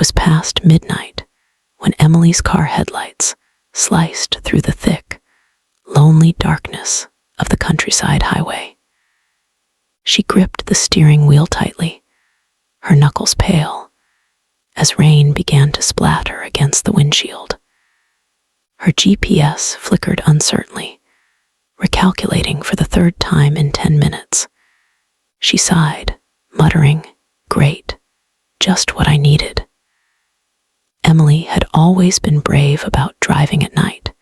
was past midnight when Emily's car headlights sliced through the thick, lonely darkness of the countryside highway. She gripped the steering wheel tightly, her knuckles pale, as rain began to splatter against the windshield. Her GPS flickered uncertainly, recalculating for the third time in 10 minutes. She sighed, muttering, "Great, just what I needed." Emily had always been brave about driving at night.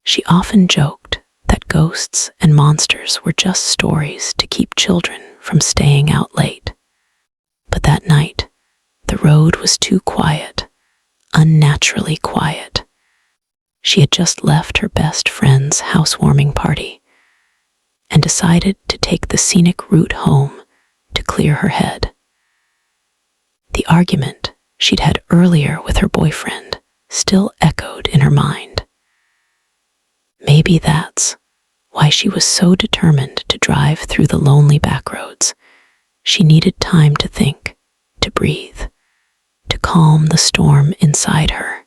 She often joked that ghosts and monsters were just stories to keep children from staying out late. But that night, the road was too quiet, unnaturally quiet. She had just left her best friend's housewarming party and decided to take the scenic route home to clear her head. The argument she'd had earlier with her boyfriend still echoed in her mind. Maybe that's why she was so determined to drive through the lonely backroads. She needed time to think, to breathe, to calm the storm inside her.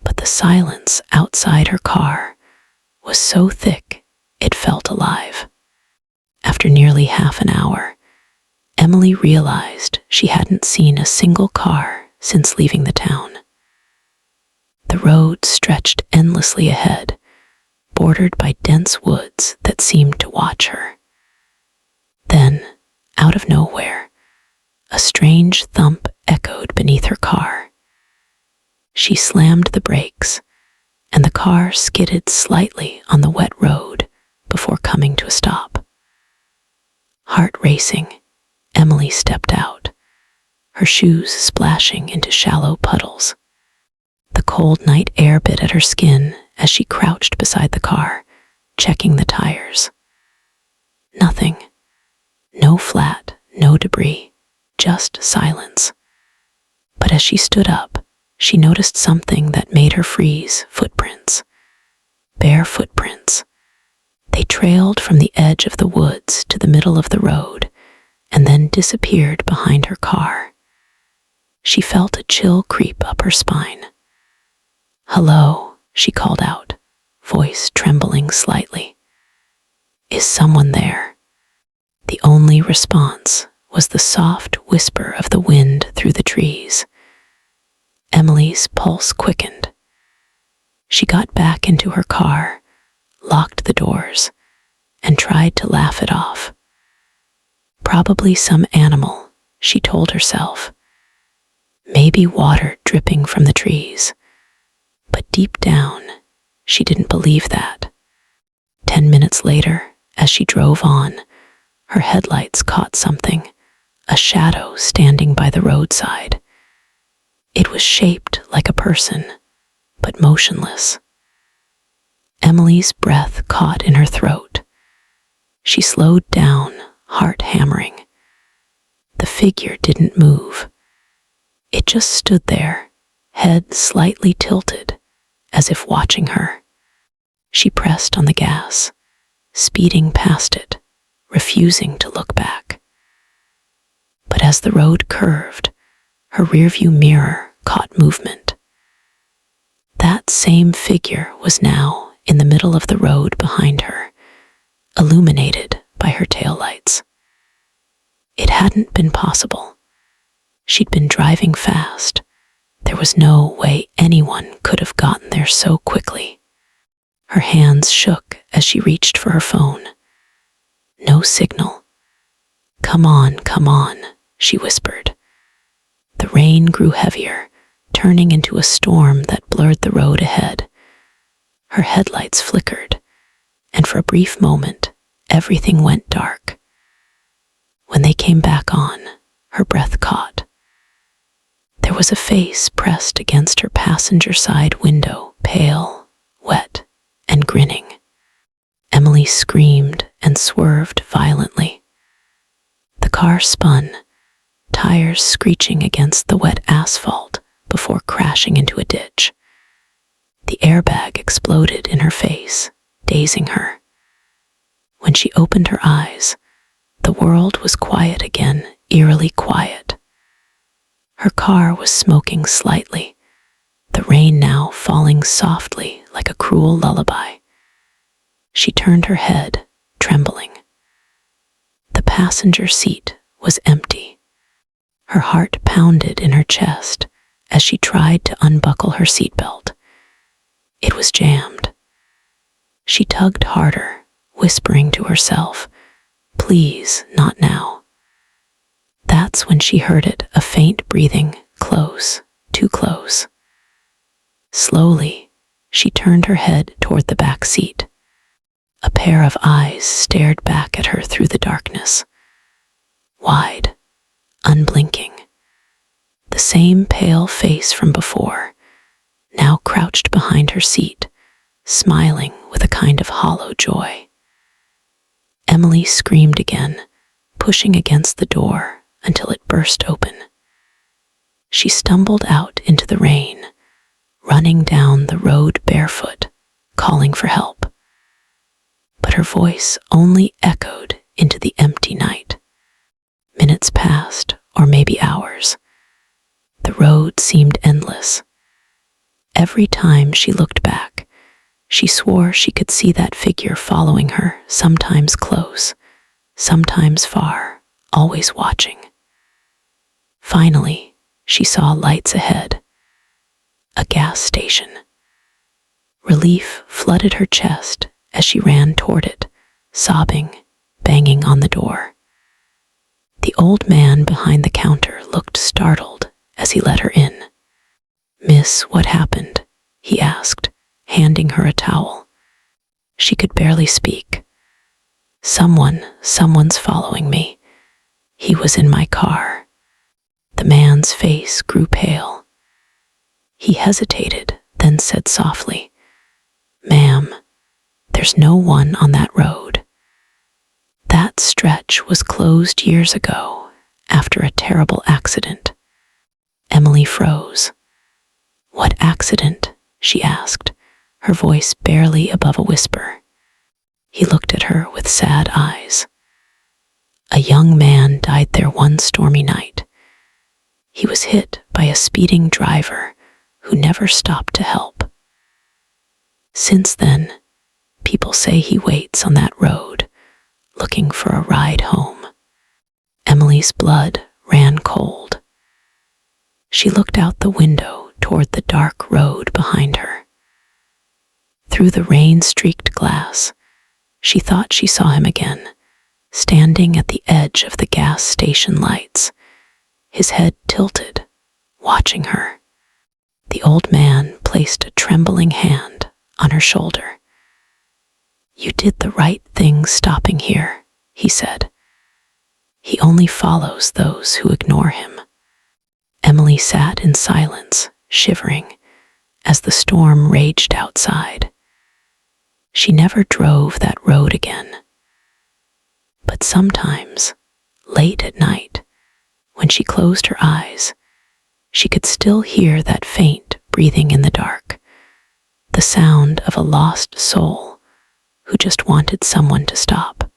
But the silence outside her car was so thick it felt alive. After nearly half an hour, Emily realized she hadn't seen a single car since leaving the town. The road stretched endlessly ahead, bordered by dense woods that seemed to watch her. Then, out of nowhere, a strange thump echoed beneath her car. She slammed the brakes, and the car skidded slightly on the wet road before coming to a stop. Heart racing, Emily stepped out, her shoes splashing into shallow puddles. The cold night air bit at her skin as she crouched beside the car, checking the tires. Nothing. No flat, no debris, just silence. But as she stood up, she noticed something that made her freeze: footprints. Bare footprints. They trailed from the edge of the woods to the middle of the road and then disappeared behind her car. She felt a chill creep up her spine. "Hello," she called out, voice trembling slightly. "Is someone there?" The only response was the soft whisper of the wind through the trees. Emily's pulse quickened. She got back into her car, locked the doors, and tried to laugh it off. Probably some animal, she told herself. Maybe water dripping from the trees. But deep down, she didn't believe that. 10 minutes later, as she drove on, her headlights caught something, a shadow standing by the roadside. It was shaped like a person, but motionless. Emily's breath caught in her throat. She slowed down, heart hammering. The figure didn't move. It just stood there, head slightly tilted, as if watching her. She pressed on the gas, speeding past it, refusing to look back. But as the road curved, her rearview mirror caught movement. That same figure was now in the middle of the road behind her, illuminated by her taillights. It hadn't been possible. She'd been driving fast. There was no way anyone could have gotten there so quickly. Her hands shook as she reached for her phone. No signal. Come on," she whispered. The rain grew heavier, turning into a storm that blurred the road ahead. Her headlights flickered, and for a brief moment, everything went dark. When they came back on, her breath caught. There was a face pressed against her passenger side window, pale, wet, and grinning. Emily screamed and swerved violently. The car spun, tires screeching against the wet asphalt before crashing into a ditch. The airbag exploded in her face, dazing her. When she opened her eyes, the world was quiet again, eerily quiet. Her car was smoking slightly, the rain now falling softly like a cruel lullaby. She turned her head, trembling. The passenger seat was empty. Her heart pounded in her chest as she tried to unbuckle her seatbelt. It was jammed. She tugged harder, whispering to herself, "Please, not now." That's when she heard it, a faint breathing, close, too close. Slowly, she turned her head toward the back seat. A pair of eyes stared back at her through the darkness. Wide, unblinking. The same pale face from before, now crouched behind her seat, smiling with a kind of hollow joy. Emily screamed again, pushing against the door until it burst open. She stumbled out into the rain, running down the road barefoot, calling for help. But her voice only echoed into the empty night. Minutes passed, or maybe hours. The road seemed endless. Every time she looked back, she swore she could see that figure following her, sometimes close, sometimes far, always watching. Finally, she saw lights ahead. A gas station. Relief flooded her chest as she ran toward it, sobbing, banging on the door. The old man behind the counter looked startled as he let her in. "Miss, what happened?" he asked, handing her a towel. She could barely speak. Someone's following me. He was in my car." The man's face grew pale. He hesitated, then said softly, "Ma'am, there's no one on that road. That stretch was closed years ago after a terrible accident." Emily froze. "What accident?" she asked, her voice barely above a whisper. He looked at her with sad eyes. "A young man died there one stormy night. He was hit by a speeding driver who never stopped to help. Since then, people say he waits on that road, looking for a ride home." Emily's blood ran cold. She looked out the window toward the dark road behind her. Through the rain-streaked glass, she thought she saw him again, standing at the edge of the gas station lights, his head tilted, watching her. The old man placed a trembling hand on her shoulder. "You did the right thing stopping here," he said. "He only follows those who ignore him." Emily sat in silence, shivering, as the storm raged outside. She never drove that road again. But sometimes, late at night, when she closed her eyes, she could still hear that faint breathing in the dark, the sound of a lost soul who just wanted someone to stop.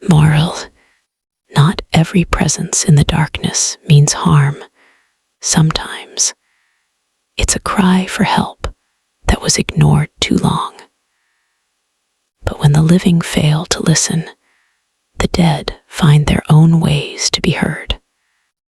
Moral: not every presence in the darkness means harm. Sometimes, it's a cry for help that was ignored too long. But when the living fail to listen, the dead find their own ways to be heard.